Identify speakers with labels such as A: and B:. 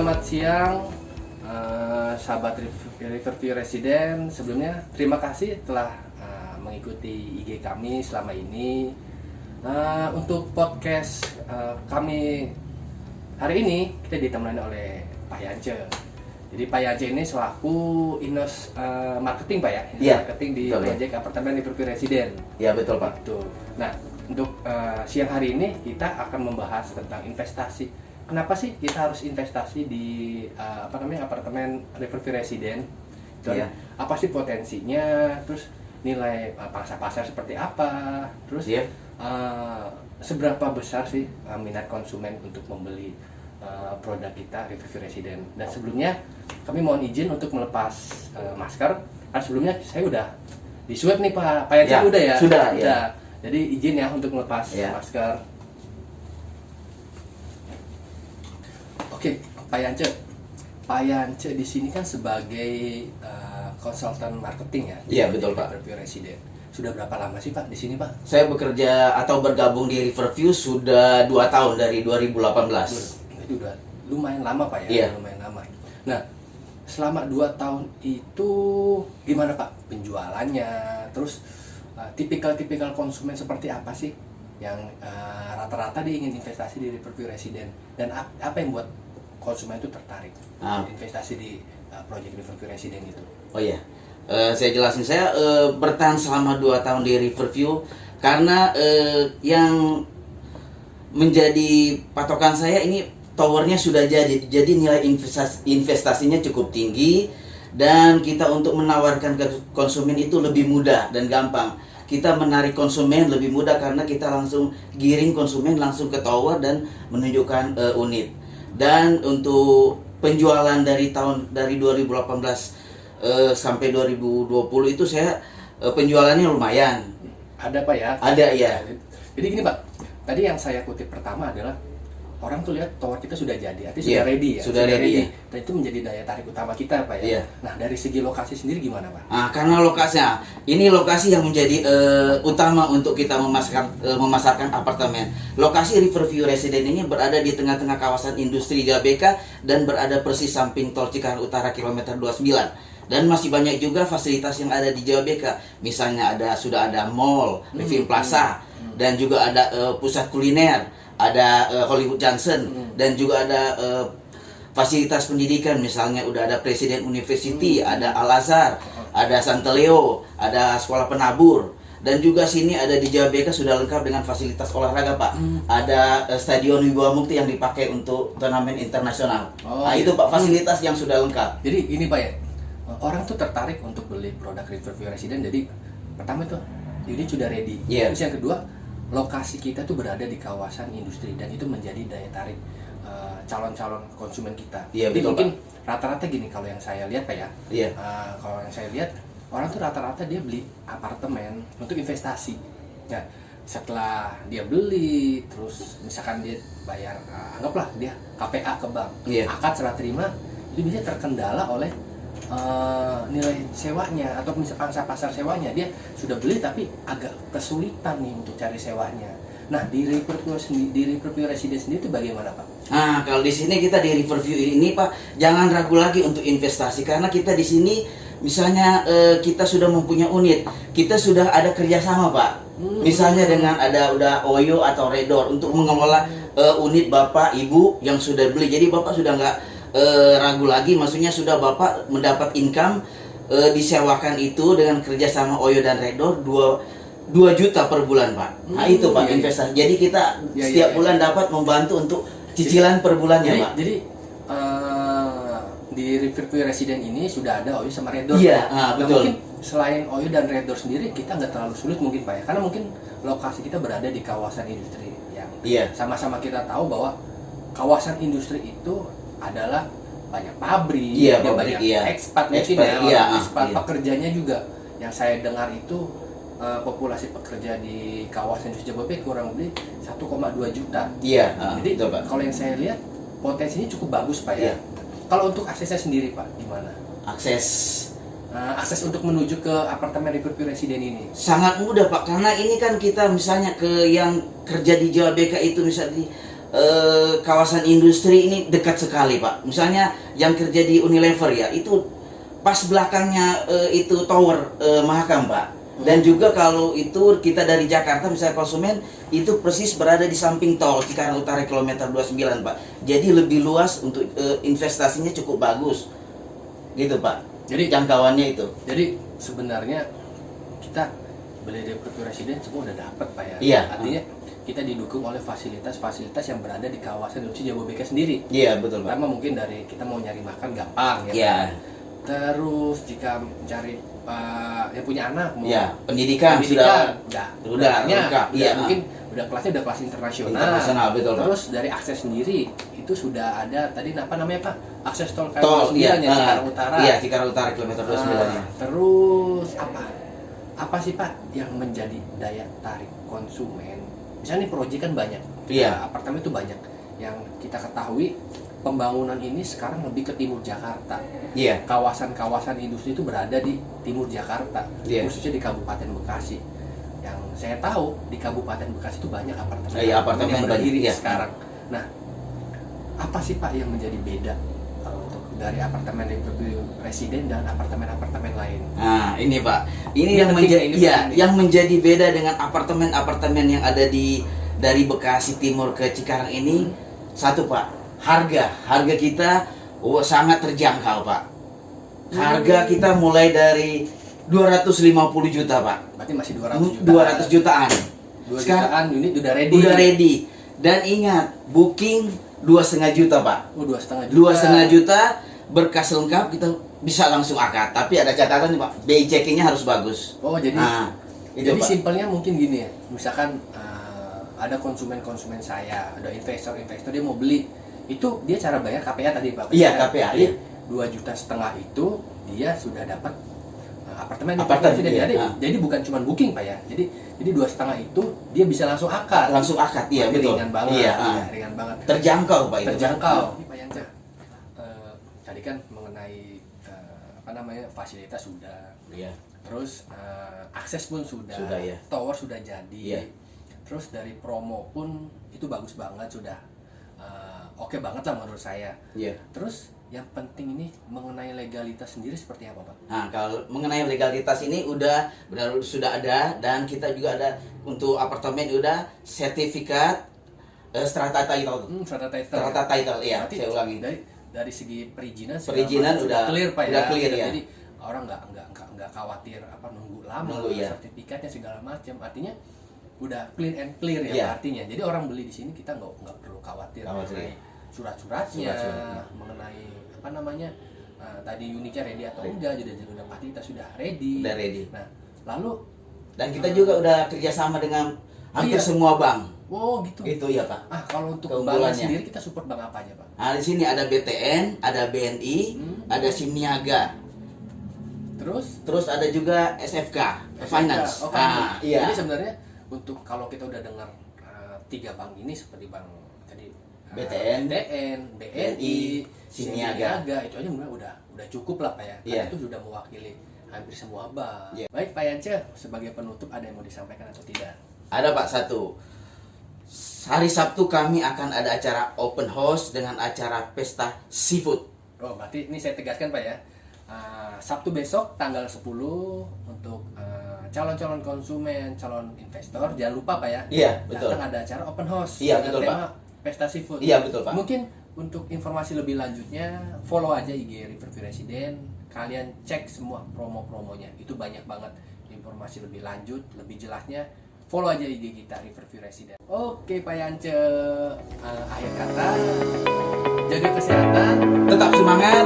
A: selamat siang sahabat Riverview Resident. Sebelumnya terima kasih telah mengikuti IG kami selama ini. Untuk podcast kami hari ini kita ditemani oleh Pak Yance. Jadi Pak Yance ini selaku Inos Marketing Pak ya?
B: Iya.
A: Marketing di
B: Betul,
A: Project Apartemen Riverview Resident.
B: Iya betul Pak.
A: Betul. Nah, untuk siang hari ini kita akan membahas tentang investasi. Kenapa sih kita harus investasi di apartemen Riverview Resident?
B: Iya.
A: Apa sih potensinya? Terus nilai pangsa pasar seperti apa? Terus
B: Iya.
A: seberapa besar sih minat konsumen untuk membeli produk kita Riverview Resident? Dan sebelumnya kami mohon izin untuk melepas masker. Sebelumnya saya udah di swab nih Pak Yance
B: Ya,
A: udah ya?
B: sudah, ya.
A: Jadi izin ya untuk melepas
B: Ya.
A: masker. Oke, Pak Yance di sini kan sebagai konsultan marketing ya?
B: Iya, betul, Pak.
A: Riverview Resident. Sudah berapa lama sih Pak di sini Pak?
B: Saya bekerja atau bergabung di Riverview sudah 2 tahun dari 2018.
A: Itu udah lumayan lama Pak ya?
B: Iya.
A: Lumayan lama. Nah, selama 2 tahun itu gimana Pak penjualannya? Terus tipikal konsumen seperti apa sih yang rata-rata dia ingin investasi di Riverview Resident? Dan apa yang buat konsumen itu tertarik investasi di project Riverview Resident itu?
B: Oh iya, saya jelasin. Saya bertahan selama 2 tahun di Riverview karena yang menjadi patokan saya ini towernya sudah jadi nilai investasinya cukup tinggi dan kita untuk menawarkan ke konsumen itu lebih mudah dan gampang. Kita menarik konsumen lebih mudah karena kita langsung giring konsumen langsung ke tower dan menunjukkan unit. Dan untuk penjualan dari 2018 sampai 2020 itu saya penjualannya lumayan.
A: Ada Pak ya?
B: Ada ya.
A: Jadi gini Pak, tadi yang saya kutip pertama adalah orang tuh lihat tower kita sudah jadi, artinya sudah
B: Iya,
A: ready ya.
B: sudah ready, ya.
A: Dan itu menjadi daya tarik utama kita Pak ya.
B: Iya.
A: Nah dari segi lokasi sendiri gimana Pak?
B: Karena lokasinya, ini lokasi yang menjadi utama untuk kita memasarkan apartemen. Lokasi Riverview Resident ini berada di tengah-tengah kawasan industri Jabeka dan berada persis samping Tol Cikarang Utara kilometer 29. Dan masih banyak juga fasilitas yang ada di Jabeka. Misalnya sudah ada mall, Living Plaza, dan juga ada pusat kuliner, ada Hollywood Junction, dan juga ada fasilitas pendidikan, misalnya udah ada Presiden University, ada Al Azhar, ada Santeleo, ada sekolah penabur, dan juga sini ada di Jabeka sudah lengkap dengan fasilitas olahraga Pak. Ada Stadion Wibawa Mukti yang dipakai untuk turnamen internasional. Itu Pak fasilitas yang sudah lengkap.
A: Jadi ini Pak ya, orang tuh tertarik untuk beli produk Riverview Resident. Jadi pertama tuh unit sudah ready.
B: Yeah.
A: Terus yang kedua, lokasi kita tuh berada di kawasan industri dan itu menjadi daya tarik calon-calon konsumen kita.
B: Iya,
A: Jadi
B: betul,
A: mungkin rata-rata gini kalau yang saya lihat Pak ya.
B: Iya.
A: Kalau yang saya lihat orang tuh rata-rata dia beli apartemen untuk investasi. Nah, setelah dia beli, terus misalkan dia bayar, anggaplah dia KPA ke bank,
B: Iya.
A: akad serah terima, itu biasanya terkendala oleh nilai sewanya atau misalkan pangsa pasar sewanya. Dia sudah beli tapi agak kesulitan nih untuk cari sewanya. Nah di Riverview Resident sendiri itu bagaimana Pak?
B: Kalau di sini kita di Riverview ini Pak, jangan ragu lagi untuk investasi karena kita di sini misalnya kita sudah mempunyai unit, kita sudah ada kerjasama Pak. Misalnya dengan udah Oyo atau Redor untuk mengelola unit Bapak Ibu yang sudah beli. Jadi Bapak sudah nggak ragu lagi, maksudnya sudah Bapak mendapat income disewakan itu dengan kerjasama Oyo dan Redor 2 juta per bulan Pak. Nah itu Pak investasi. Jadi kita setiap bulan dapat membantu untuk cicilan per bulannya Pak.
A: Jadi di Riverview Resident ini sudah ada Oyo sama Redor.
B: Iya,
A: Nah,
B: betul.
A: mungkin selain Oyo dan Redor sendiri kita nggak terlalu sulit mungkin Pak ya, karena mungkin lokasi kita berada di kawasan industri yang sama-sama kita tahu bahwa kawasan industri itu adalah banyak pabrik, banyak ekspat mungkin ekspat pekerjanya juga. Yang saya dengar itu populasi pekerja di kawasan industri Jababek kurang lebih 1,2 juta. Jadi kalau yang saya lihat potensinya cukup bagus Pak ya. Kalau untuk aksesnya sendiri Pak, gimana? Akses untuk menuju ke apartemen Riverview Resident ini?
B: Sangat mudah Pak, karena ini kan kita misalnya ke yang kerja di Jababek itu misalnya kawasan industri ini dekat sekali Pak. Misalnya yang kerja di Unilever ya, itu pas belakangnya itu tower Mahakam Pak. Dan juga kalau itu kita dari Jakarta misalnya konsumen itu persis berada di samping tol Cikarang Utara kilometer 29 Pak. Jadi lebih luas untuk investasinya cukup bagus gitu Pak. Jadi jangkauannya itu.
A: Jadi sebenarnya kita beli Riverview Residence semua udah dapat Pak ya.
B: Iya.
A: Artinya kita didukung oleh fasilitas-fasilitas yang berada di kawasan industri Jababeka sendiri.
B: Iya betul Pak.
A: Pertama mungkin dari kita mau nyari makan gampang ya.
B: Iya.
A: Terus jika mencari yang punya anak mau
B: pendidikan sudah
A: lengkap.
B: Iya,
A: mungkin udah kelas internasional.
B: Betul.
A: Terus dari akses sendiri itu sudah ada tadi apa namanya Pak? Akses tol
B: iya,
A: Cikarang Utara.
B: Iya, Cikarang Utara kilometer 29-nya.
A: Terus apa sih Pak yang menjadi daya tarik konsumen? Misalnya nih proyek kan banyak.
B: Iya.
A: Apartemen itu banyak. Yang kita ketahui pembangunan ini sekarang lebih ke timur Jakarta.
B: Iya.
A: Kawasan-kawasan industri itu berada di timur Jakarta, khususnya di Kabupaten Bekasi. Yang saya tahu di Kabupaten Bekasi itu banyak apartemen,
B: apartemen
A: yang berdiri
B: banyak,
A: sekarang. Nah, apa sih Pak yang menjadi beda untuk dari apartemen Riverview Residence dan apartemen-apartemen lain?
B: Nah, ini Pak, ini yang menjadi beda dengan apartemen-apartemen yang ada dari Bekasi Timur ke Cikarang ini. Satu Pak, harga kita sangat terjangkau Pak. Harga kita mulai dari 250 juta Pak.
A: Berarti masih 200
B: jutaan.
A: 2 jutaan unit udah ready.
B: Udah ready. Dan ingat, booking 2,5 juta Pak. 2,5 juta berkas lengkap kita bisa langsung akad. Tapi ada catatan nih Pak, BI checkingnya harus bagus.
A: Oh jadi simpelnya mungkin gini ya. Misalkan ada konsumen saya, ada investor dia mau beli, itu dia cara bayar KPA tadi Pak.
B: Iya, KPA.
A: Jadi 2,5 juta itu dia sudah dapat apartemen
B: iya.
A: Jadi bukan cuma booking Pak ya. Jadi 2,5 itu dia bisa langsung akad.
B: Iya betul.
A: Ringan banget.
B: Iya,
A: ringan banget.
B: Terjangkau Pak itu.
A: Terjangkau. Pak Yanca. Tadi kan mengenai fasilitas sudah.
B: Iya.
A: Terus akses pun sudah.
B: Ya.
A: Tower sudah jadi.
B: Iya.
A: Terus dari promo pun itu bagus banget sudah. Oke banget lah menurut saya.
B: Iya.
A: Terus yang penting ini mengenai legalitas sendiri seperti apa Pak?
B: Nah, kalau mengenai legalitas ini sudah ada, dan kita juga ada untuk apartemen udah sertifikat strata title. Strata title ya.
A: Berarti
B: saya ulangi.
A: Dari segi perizinan
B: udah
A: clear Pak ya.
B: Udah clear ya.
A: Jadi orang nggak khawatir nunggu lama sertifikatnya segala macam. Artinya udah clean and clear ya artinya. Jadi orang beli di sini kita nggak perlu khawatir mengenai surat-suratnya, mengenai tadi uniknya ready atau enggak, jadi udah pasti kita sudah ready. Nah, lalu
B: dan kita juga udah kerjasama dengan hampir semua bank.
A: Oh gitu.
B: Itu ya Pak.
A: Kalau untuk bank sendiri kita support bank apa aja Pak?
B: Nah, di sini ada BTN, ada BNI, ada Simniaga. Terus ada juga SFK, Finance.
A: Iya. Jadi sebenarnya untuk kalau kita udah dengar 3 bank ini seperti bank tadi
B: BTN,
A: BNI, Simniaga, itu aja udah cukup lah Pak ya. Karena itu sudah mewakili hampir semua bank. Baik Pak Yance, sebagai penutup ada yang mau disampaikan atau tidak?
B: Ada Pak, satu. Hari Sabtu kami akan ada acara open house dengan acara pesta seafood.
A: Oh, berarti ini saya tegaskan Pak ya. Sabtu besok tanggal 10 untuk calon-calon konsumen, calon investor, jangan lupa Pak ya.
B: Iya, betul.
A: Datang ada acara open house.
B: Iya, betul
A: tema
B: Pak.
A: Pesta seafood.
B: Iya, betul Pak.
A: Mungkin untuk informasi lebih lanjutnya follow aja IG Riverview Residence. Kalian cek semua promo-promonya. Itu banyak banget informasi lebih lanjut, lebih jelasnya. Follow aja IG kita Riverview Residence. Oke Pak Yance, akhir kata, jaga kesehatan,
B: tetap semangat.